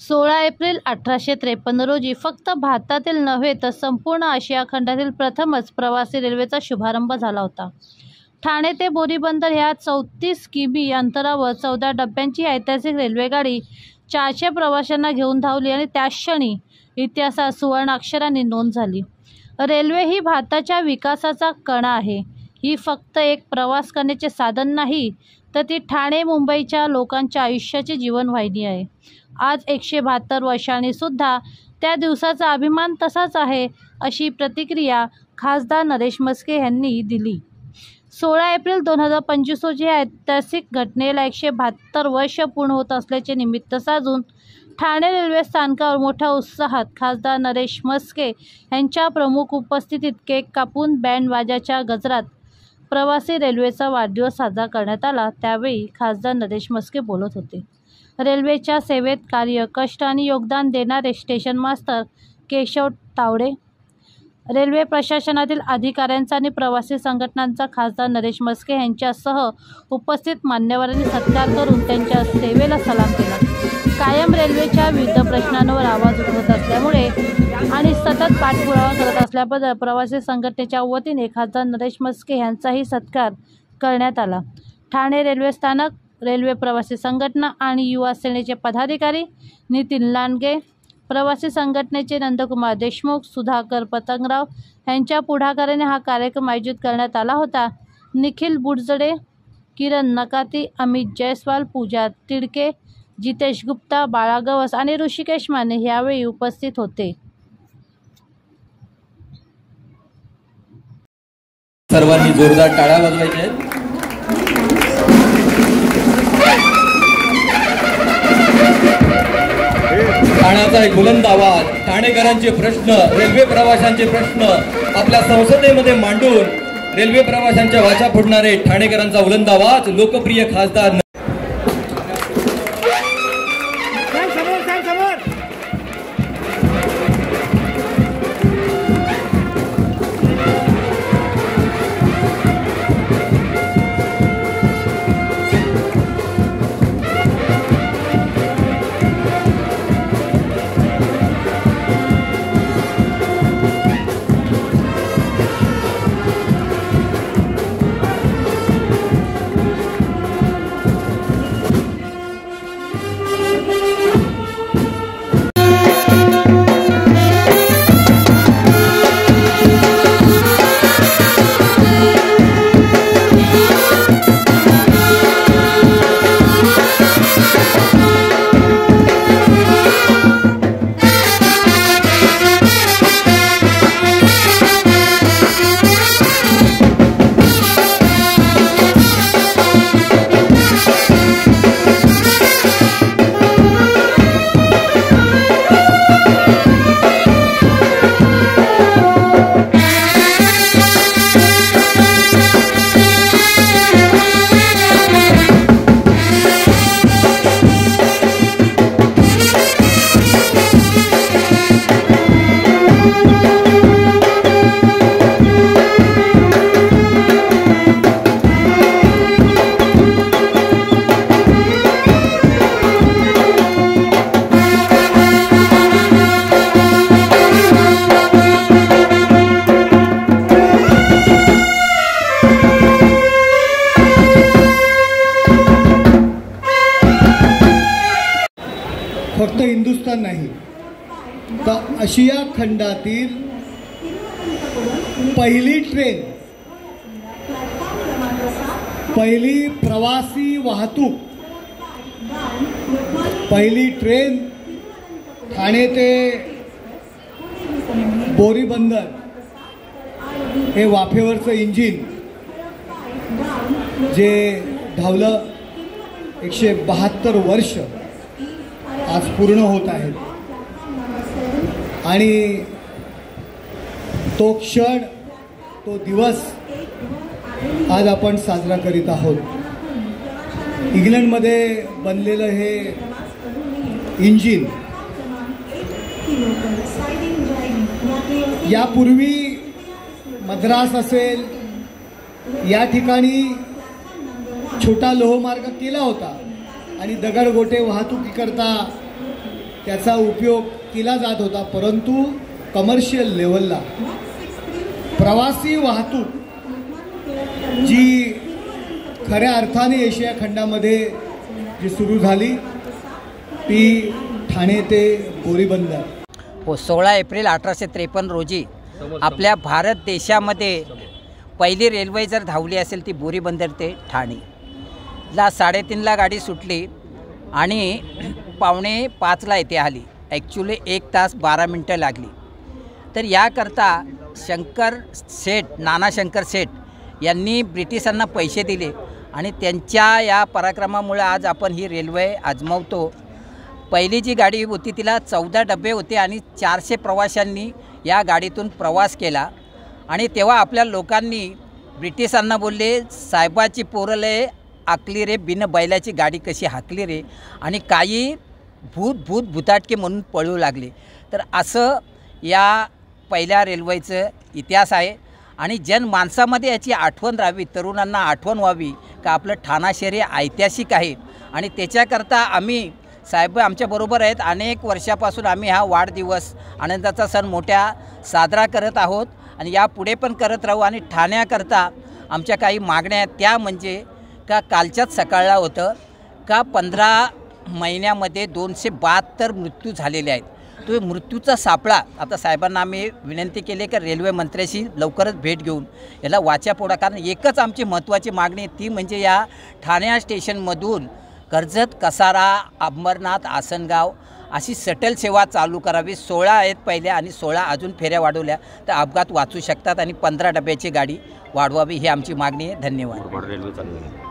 16 April 1853 रोजी फक्त भारतातील नव्हे तर संपूर्ण आशिया खंडातील प्रथमच प्रवासी रेल्वेचा शुभारंभ झाला होता. ठाणे ते बोरीबंदर ह्या 34 किमी अंतरावर 14 डब्यांची ऐतिहासिक रेल्वेगाडी 400 प्रवाशांना घेऊन धावली आणि त्याच क्षणी इतिहासात सुवर्णाक्षरांनी नोंद झाली. रेल्वे ही भारताच्या विकासाचा कणा आहे. ही फक्त एक प्रवास करण्याचे साधन नाही, तर ती ठाणे मुंबईच्या लोकांच्या आयुष्याची जीवनवाहिनी आहे. आज 172 वर्षांनी सुद्धा त्या दिवसाचा अभिमान तसाच आहे, अशी प्रतिक्रिया खासदार नरेश म्हस्के यांनी दिली. 16 एप्रिल 2025 रोजी या ऐतिहासिक घटनेला 172 वर्ष पूर्ण होत असल्याचे निमित्त साधून ठाणे रेल्वे स्थानकावर मोठ्या उत्साहात खासदार नरेश म्हस्के यांच्या प्रमुख उपस्थितीत केक कापून बँड वाजाच्या गजरात प्रवासी रेल्वेचा वाढदिवस साजरा करण्यात आला. त्यावेळी खासदार नरेश म्हस्के बोलत होते. रेल्वेच्या सेवेत कार्य, कष्ट आणि योगदान देणारे स्टेशन मास्तर केशव तावडे, रेल्वे प्रशासनातील अधिकाऱ्यांचा आणि प्रवासी संघटनांचा खासदार नरेश म्हस्के यांच्यासह उपस्थित मान्यवरांनी सत्कार करून त्यांच्या सेवेला सलाम केला. कायम रेल्वेच्या विविध प्रश्नांवर आवाज उठवत असल्यामुळे आणि सतत पाठपुरावा करत असल्याबद्दल प्रवासी संघटनेच्या वतीने खासदार नरेश म्हस्के यांचाही सत्कार करण्यात आला. ठाणे रेल्वे स्थानक, रेल्वे प्रवासी संघटना आणि युवा सेनेचे पदाधिकारी नितीन लांडगे, प्रवासी संघटनेचे नंदकुमार देशमुख, सुधाकर पतंगराव यांच्या पुढाकाराने हा कार्यक्रम आयोजित करण्यात आला होता. निखिल बुडजडे, किरण नकाती, अमित जयस्वाल, पूजा तिडके, जितेश गुप्ता, बाळा गवस आणि ऋषिकेश माने यावेळी उपस्थित होते. सर्वांनी जोरदार टाळ्या वाजवायच्या आहेत. ठाण्याचा एक बुलंद आवाज, ठाणेकरांचे प्रश्न, रेल्वे प्रवाशांचे प्रश्न आपल्या संसदेमध्ये मांडून रेल्वे प्रवाशांच्या वाचा फोडणारे ठाणेकरांचा बुलंद आवाज लोकप्रिय खासदार फक्त हिंदुस्थान नाही तर आशिया खंडातील पहिली ट्रेन, पहिली प्रवासी वाहतूक, पहिली ट्रेन ठाणे ते बोरीबंदर हे वाफेवरचं इंजिन जे धावलं 172 वर्ष आज पूर्ण होत आहेत आणि तो क्षण, तो दिवस आज आपण साजरा करीत आहोत. इंग्लंडमध्ये बनलेलं हे इंजिन यापूर्वी मद्रास असेल या ठिकाणी छोटा लोहमार्ग केला होता आणि दगडगोटे वाहतुकीकरता त्याचा उपयोग केला जात होता, परंतु कमर्शियल लेवलला प्रवासी वाहतूक जी खऱ्या अर्थाने एशिया खंडामध्ये जी सुरू झाली ती ठाणे ते बोरीबंदर हो 16 एप्रिल 1853 रोजी आपल्या भारत देशामध्ये पहिली रेल्वे जर धावली असेल ती बोरीबंदर ते ठाणेला 3:30ला गाडी सुटली आणि 4:45ला इथे आली. ॲक्च्युली 1 तास 12 मिनटं लागली. तर याकरता नाना शंकर शेठ यांनी ब्रिटिशांना पैसे दिले आणि त्यांच्या या पराक्रमामुळे आज आपण ही रेल्वे आजमावतो. पहिली जी गाडी होती तिला 14 डबे होते आणि 400 प्रवाशांनी या गाडीतून प्रवास केला. आणि तेव्हा आपल्या लोकांनी ब्रिटिशांना बोलले, साहेबाची पोरले आकली रे, बिन बैलाची गाडी कशी हाकली रे. आणि काही भूताटके म्हणून पळू लागले. तर असं या पहिल्या रेल्वेचं इतिहास आहे. आणि माणसामध्ये याची आठवण राहावी, तरुणांना आठवण व्हावी का आपलं ठाणा शहर हे ऐतिहासिक आहे. आणि त्याच्याकरता आम्ही साहेब आमच्याबरोबर आहेत. अनेक वर्षापासून आम्ही हा वाढदिवस आनंदाचा सण मोठ्या साजरा करत आहोत आणि यापुढे पण करत राहू. आणि ठाण्याकरता आमच्या काही मागण्या आहेत, त्या म्हणजे का कालच्याच सकाळला होतं का 15 महिन्यामध्ये 272 मृत्यू झालेले आहेत. तो मृत्यूचा सापळा आता साहेबांना आम्ही विनंती केली की रेल्वे मंत्र्याशी लवकरच भेट घेऊन याला वाचा फोडा. कारण एकच आमची महत्त्वाची मागणी आहे, ती म्हणजे या ठाणे स्टेशनमधून कर्जत, कसारा, अंबरनाथ, आसनगाव अशी शटल सेवा चालू करावी. 16 आहेत पहिल्या आणि 16 अजून फेऱ्या वाढवल्या तर अपघात वाचू शकतात आणि 15 डब्याची गाडी वाढवावी ही आमची मागणी आहे. धन्यवाद.